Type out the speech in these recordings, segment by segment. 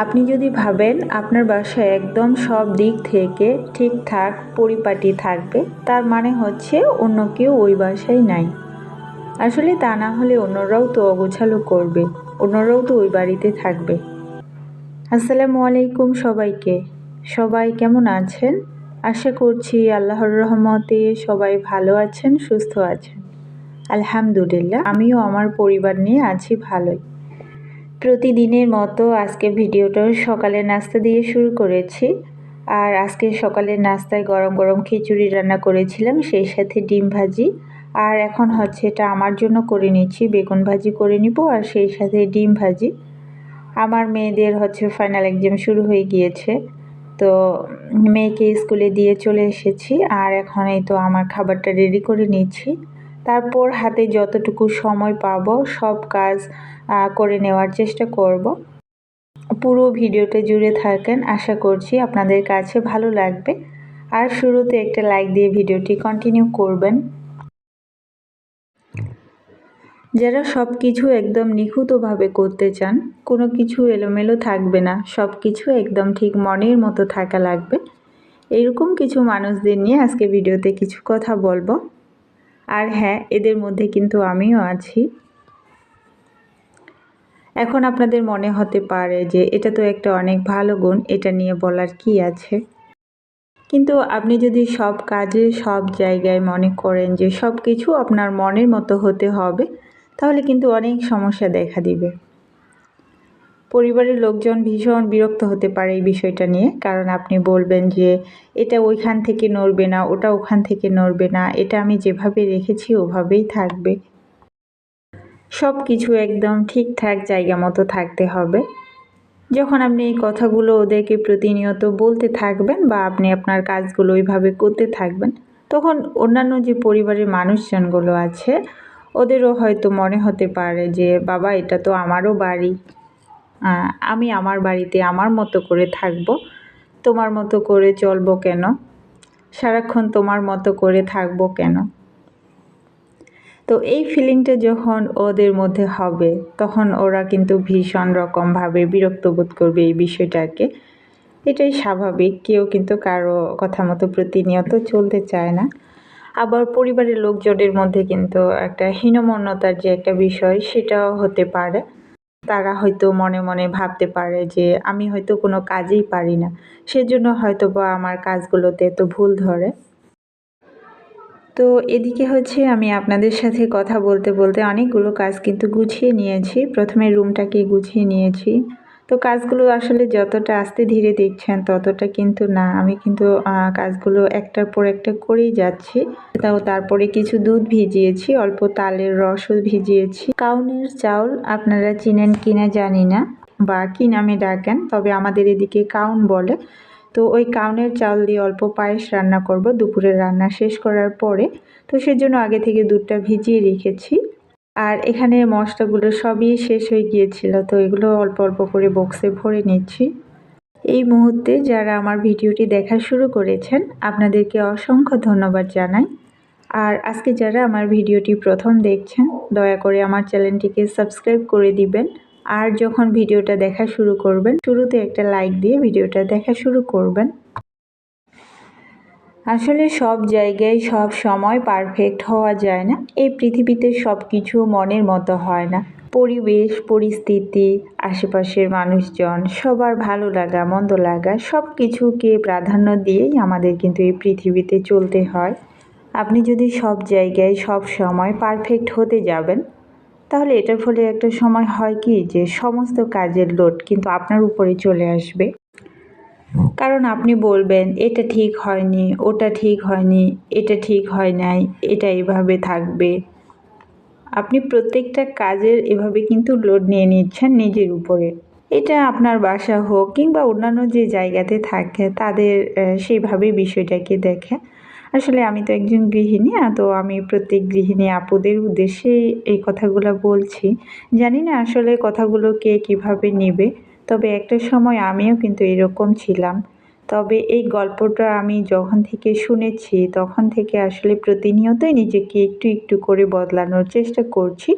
আপনি যদি ভাবেন আপনার বাসায় একদম সব দিক থেকে ঠিকঠাক পরিপাটি থাকবে, তার মানে হচ্ছে অন্য কেউ ওই বাসায় নাই। আসলে তা না হলে অন্যরাও তো অগোছালো করবে, অন্যরাও তো ওই বাড়িতে থাকবে। আসসালামু আলাইকুম সবাইকে। সবাই কেমন আছেন? আশা করছি আল্লাহর রহমতে সবাই ভালো আছেন, সুস্থ আছেন। আলহামদুলিল্লাহ, আমিও আমার পরিবার নিয়ে আছি ভালোই। প্রতিদিনের মতো আজকে ভিডিওটা সকালের নাস্তা দিয়ে শুরু করেছি। আর আজকে সকালের নাস্তায় গরম গরম খিচুড়ি রান্না করেছিলাম, সেই সাথে ডিম ভাজি। আর এখন হচ্ছে এটা আমার জন্য করে নিচ্ছি, বেগুন ভাজি করে নিব আর সেই সাথে ডিম ভাজি। আমার মেয়েদের হচ্ছে ফাইনাল এক্সাম শুরু হয়ে গিয়েছে, তো মেয়েকে স্কুলে দিয়ে চলে এসেছি। আর এখন এই তো আমার খাবারটা রেডি করে নিচ্ছি। তারপর হাতে যতটুকু সময় পাবো সব কাজ করে নেওয়ার চেষ্টা করব। পুরো ভিডিওটা জুড়ে থাকেন, আশা করছি আপনাদের কাছে ভালো লাগবে। আর শুরুতে একটা লাইক দিয়ে ভিডিওটি কন্টিনিউ করবেন। যারা সব কিছু একদম নিখুঁতভাবে করতে চান, কোনো কিছু এলোমেলো থাকবে না, সব কিছু একদম ঠিক মনের মতো থাকা লাগবে, এরকম কিছু মানুষদের নিয়ে আজকে ভিডিওতে কিছু কথা বলবো। আর হ্যাঁ, এদের মধ্যে কিন্তু আমিও আছি। এখন আপনাদের মনে হতে পারে যে এটা তো একটা অনেক ভালো গুণ, এটা নিয়ে বলার কি আছে। কিন্তু আপনি যদি সব কাজে সব জায়গায় মনে করেন যে সব কিছু আপনার মনের মতো হতে হবে, তাহলে কিন্তু অনেক সমস্যা দেখা দিবে। পরিবারের লোকজন ভীষণ বিরক্ত হতে পারে এই বিষয়টা নিয়ে, কারণ আপনি বলবেন যে এটা ওইখান থেকে নড়বে না, ওটা ওখান থেকে নড়বে না, এটা আমি যেভাবে রেখেছি ওভাবেই থাকবে। সব কিছু একদম ঠিকঠাক জায়গা মতো থাকতে হবে। যখন আপনি এই কথাগুলো ওদেরকে প্রতিনিয়ত বলতে থাকবেন বা আপনি আপনার কাজগুলো ওইভাবে করতে থাকবেন, তখন অন্যান্য যে পরিবারের মানুষজনগুলো আছে ওদেরও হয়তো মনে হতে পারে যে বাবা, এটা তো আমারও বাড়ি, আমি আমার বাড়িতে আমার মতো করে থাকবো, তোমার মতো করে চলবো কেন, সারাক্ষণ তোমার মতো করে থাকবো কেন। তো এই ফিলিংটা যখন ওদের মধ্যে হবে, তখন ওরা কিন্তু ভীষণ রকমভাবে বিরক্ত বোধ করবে এই বিষয়টাকে। এটাই স্বাভাবিক, কেউ কিন্তু কারো কথা মতো প্রতিনিয়ত চলতে চায় না। আবার পরিবারের লোকজনের মধ্যে কিন্তু একটা হীনমন্যতার যে একটা বিষয়, সেটাও হতে পারে। তারা হয়তো মনে মনে ভাবতে পারে যে আমি হয়তো কোনো কাজেই পারি না, সেজন্য হয়তো বা আমার কাজগুলোতে তো ভুল ধরে। তো এদিকে হচ্ছে আমি আপনাদের সাথে কথা বলতে বলতে অনেকগুলো কাজ কিন্তু গুছিয়ে নিয়েছি। প্রথমে রুমটাকে গুছিয়ে নিয়েছি। তো কাজগুলো আসলে যতটা আস্তে ধীরে দেখছেন ততটা কিন্তু না, আমি কিন্তু কাজগুলো একটার পর একটা করেই যাচ্ছি। তারপরে কিছু দুধ ভিজিয়েছি, অল্প তালের রসও ভিজিয়েছি। কাউনের চাউল আপনারা চিনেন কিনা জানি না, বা কী নামে ডাকেন, তবে আমাদের এদিকে কাউন বলে। তো ওই কাউনের চাল দিয়ে অল্প পায়েস রান্না করব দুপুরের রান্না শেষ করার পরে। তো সেজন্য আগে থেকে দুধটা ভিজিয়ে রেখেছি। আর এখানে মশলাগুলো সবই শেষ হয়ে গিয়েছিল, তো এগুলো অল্প অল্প করে বক্সে ভরে নিচ্ছি। এই মুহূর্তে যারা আমার ভিডিওটি দেখা শুরু করেছেন আপনাদেরকে অসংখ্য ধন্যবাদ জানাই। আর আজকে যারা আমার ভিডিওটি প্রথম দেখছেন, দয়া করে আমার চ্যানেলটিকে সাবস্ক্রাইব করে দিবেন। আর যখন ভিডিওটা দেখা শুরু করবেন, শুরুতে একটা লাইক দিয়ে ভিডিওটা দেখা শুরু করবেন। আসলে সব জায়গায় সব সময় পারফেক্ট হওয়া যায় না। এই পৃথিবীতে সব কিছু মনের মতো হয় না। পরিবেশ, পরিস্থিতি, আশেপাশের মানুষজন, সবার ভালো লাগা মন্দ লাগা সব কিছুকে প্রাধান্য দিয়েই আমাদের কিন্তু এই পৃথিবীতে চলতে হয়। আপনি যদি সব জায়গায় সব সময় পারফেক্ট হতে যাবেন, তাহলে এটার ফলে একটা সময় হয় কি যে সমস্ত কাজের লোড কিন্তু আপনার উপরে চলে আসবে। কারণ আপনি বলবেন এটা ঠিক হয়নি, ওটা ঠিক হয়নি, এটা ঠিক হয় নাই, এটা এভাবে থাকবে। আপনি প্রত্যেকটা কাজের এভাবে কিন্তু লোড নিয়ে নিচ্ছেন নিজের উপরে। এটা আপনার বাসা হোক কিংবা অন্যান্য যে জায়গাতে থাকে তাদের সেইভাবে বিষয়টাকে দেখে। আসলে আমি তো একজন গৃহিণী, তো আমি প্রত্যেক গৃহিণী আপুদের উদ্দেশ্যে এই কথাগুলো বলছি। জানি না আসলে কথাগুলো কে কীভাবে নেবে। তবে একটা সময় আমিও কিন্তু এরকম ছিলাম। তবে এই গল্পটা আমি যখন থেকে শুনেছি তখন থেকে আসলে প্রতিনিয়তই নিজেকে একটু, একটু করে বদলানোর চেষ্টা করছি।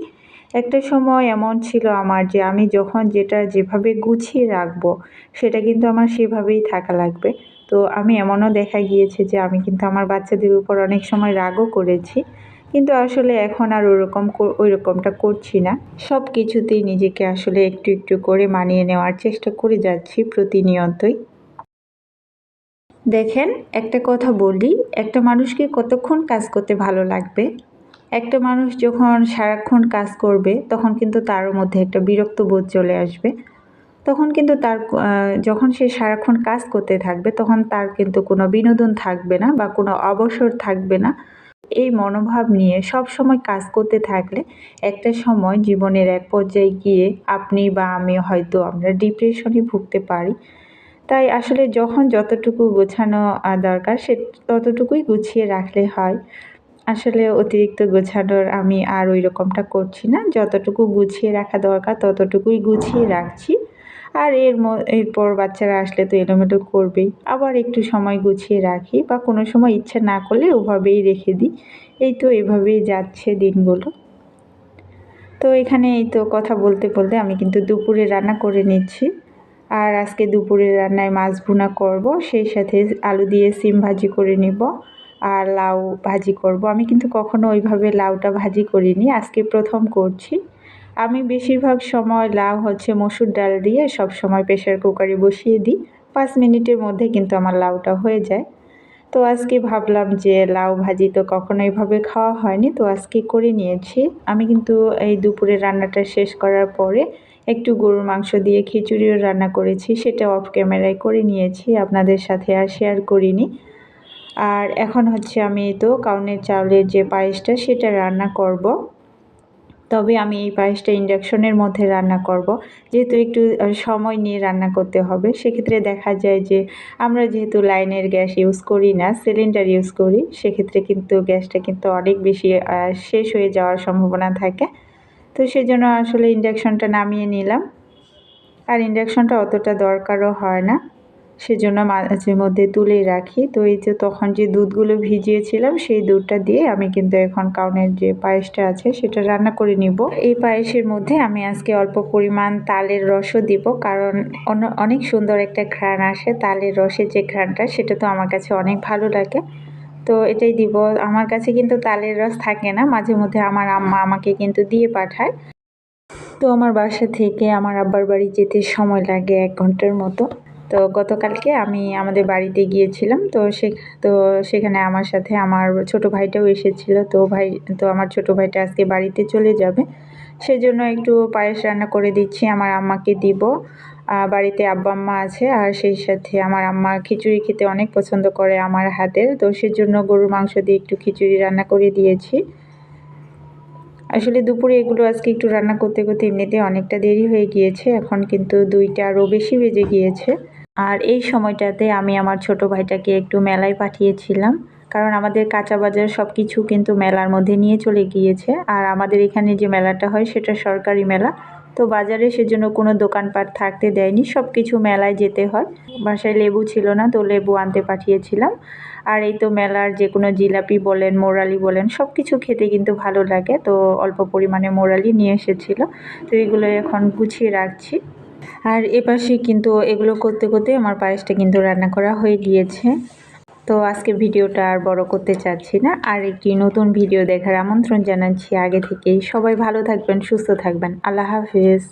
একটা সময় এমন ছিল আমার যে আমি যখন যেটা যেভাবে গুছিয়ে রাখবো সেটা কিন্তু আমার সেভাবেই থাকা লাগবে। তো আমি এমনও দেখা গিয়েছে যে আমি কিন্তু আমার বাচ্চাদের উপর অনেক সময় রাগও করেছি। কিন্তু আসলে এখন আর ওইরকমটা করছি না। সব কিছুতেই নিজেকে আসলে একটু, একটু করে মানিয়ে নেওয়ার চেষ্টা করে যাচ্ছি প্রতিনিয়তই। দেখেন, একটা কথা বলি, একটা মানুষকে কতক্ষণ কাজ করতে ভালো লাগবে? একটা মানুষ যখন সারাক্ষণ কাজ করবে তখন কিন্তু তার মধ্যে একটা বিরক্ত বোধ চলে আসবে। তখন কিন্তু তার যখন সে সারাক্ষণ কাজ করতে থাকবে তখন তার কিন্তু কোনো বিনোদন থাকবে না বা কোনো অবসর থাকবে না। এই মনোভাব নিয়ে সবসময় কাজ করতে থাকলে একটা সময় জীবনের এক পর্যায়ে গিয়ে আপনি বা আমি হয়তো আমরা ডিপ্রেশনে ভুগতে পারি। তাই আসলে যখন যতটুকু গোছানো দরকার ততটুকুই গুছিয়ে রাখলে হয়। আসলে অতিরিক্ত গোছানোর আমি আর ওই রকমটা করছি না। যতটুকু গুছিয়ে রাখা দরকার ততটুকুই গুছিয়ে রাখছি। আর এরপর বাচ্চারা আসলে তো এলোমেলো করবেই। আবার একটু সময় গুছিয়ে রাখি বা কোনো সময় ইচ্ছে না করলে ওভাবেই রেখে দিই। এই তো এভাবেই যাচ্ছে দিনগুলো। তো এখানে এই তো কথা বলতে, বলতে আমি কিন্তু দুপুরে রান্না করে নিচ্ছি। আর আজকে দুপুরের রান্নায় মাছ ভুনা করব, সেই সাথে আলু দিয়ে সিম ভাজি করে নিব আর লাউ ভাজি করব। আমি কিন্তু কখনো ওইভাবে লাউটা ভাজি করিনি, আজকে প্রথম করছি। আমি বেশিরভাগ সময় লাউ হচ্ছে মসুর ডাল দিয়ে সবসময় প্রেসার কুকারে বসিয়ে দিই। ৫ মিনিটের মধ্যে কিন্তু আমার লাউটা হয়ে যায়। তো আজকে ভাবলাম যে লাউ ভাজি তো কখনো এভাবে খাওয়া হয়নি, তো আজকে করে নিয়েছি। আমি কিন্তু এই দুপুরের রান্নাটা শেষ করার পরে একটু গরুর মাংস দিয়ে খিচুড়িও রান্না করেছি, সেটা অফ ক্যামেরায় করে নিয়েছি, আপনাদের সাথে আর শেয়ার করিনি। আর এখন হচ্ছে আমি তো কাউনের চাউলের যে পায়েসটা সেটা রান্না করব। তবে আমি এই পায়েসটা ইন্ডাকশনের মধ্যে রান্না করব, যেহেতু একটু সময় নিয়ে রান্না করতে হবে। সেক্ষেত্রে দেখা যায় যে আমরা যেহেতু লাইনের গ্যাস ইউজ করি না, সিলিন্ডার ইউজ করি, সেক্ষেত্রে কিন্তু গ্যাসটা কিন্তু অনেক বেশি শেষ হয়ে যাওয়ার সম্ভাবনা থাকে। তো সেজন্য আসলে ইন্ডাকশনটা নামিয়ে নিলাম। আর ইন্ডাকশনটা অতটা দরকারও হয় না, সেজন্য মাঝে মধ্যে তুলেই রাখি। তো এই যে তখন যে দুধগুলো ভিজিয়েছিলাম সেই দুধটা দিয়ে আমি কিন্তু এখন কাউনের যে পায়েসটা আছে সেটা রান্না করে নিব। এই পায়েসের মধ্যে আমি আজকে অল্প পরিমাণ তালের রসও দিব, কারণ অনেক সুন্দর একটা ঘ্রাণ আসে তালের রসের যে ঘ্রাণটা, সেটা তো আমার কাছে অনেক ভালো লাগে। তো এটাই দিব। আমার কাছে কিন্তু তালের রস থাকে না, মাঝে মধ্যে আমার আম্মা আমাকে কিন্তু দিয়ে পাঠায়। তো আমার বাসা থেকে আমার আব্বার বাড়ি যেতে সময় লাগে ১ ঘন্টার মতো। তো গতকালকে আমি আমাদের বাড়িতে গিয়েছিলাম। তো সেখানে আমার সাথে আমার ছোট ভাইটাও এসেছিল। তো আমার ছোট ভাইটা আজকে বাড়িতে চলে যাবে। সেজন্য একটু পায়েস রান্না করে দিচ্ছি, আমার আম্মাকে দিব। বাড়িতে আব্বা-আম্মা আছে, আর সেই সাথে আমার আম্মা খিচুড়ি খেতে অনেক পছন্দ করে আমার হাতের। তো সেজন্য গরুর মাংস দিয়ে একটু খিচুড়ি রান্না করে দিয়েছি। আসলে দুপুরে এগুলো আজকে একটু রান্না করতে, করতে এমনিতে অনেকটা দেরি হয়ে গিয়েছে। এখন কিন্তু ২টারও বেশি বেজে গিয়েছে। আর এই সময়টাতে আমি আমার ছোট ভাইটাকে একটু মেলায় পাঠিয়েছিলাম। কারণ আমাদের কাঁচা বাজার সব কিছু কিন্তু মেলার মধ্যে নিয়ে চলে গিয়েছে। আর আমাদের এখানে যে মেলাটা হয় সেটা সরকারি মেলা। তো বাজারে সেজন্য কোনো দোকানপাট থাকতে দেয়নি। সব কিছু মেলায় যেতে হয়। বাসায় লেবু ছিল না, তো লেবু আনতে পাঠিয়েছিলাম। আর এই তো মেলার যে কোনো জিলাপি বলেন, মোরালি বলেন, সব কিছু খেতে কিন্তু ভালো লাগে। তো অল্প পরিমাণে মোরালি নিয়ে এসেছিল। তো এগুলো এখন গুছিয়ে রাখছি। আর এপাশে কিন্তু এগুলো করতে, করতে আমার পায়েসটা কিন্তু রান্না করা হয়ে গিয়েছে। তো আজকে ভিডিওটা আর বড় করতে চাচ্ছি না। আর একটি নতুন ভিডিও দেখার আমন্ত্রণ জানাচ্ছি আগে থেকেই। সবাই ভালো থাকবেন, সুস্থ থাকবেন। আল্লাহ হাফেজ।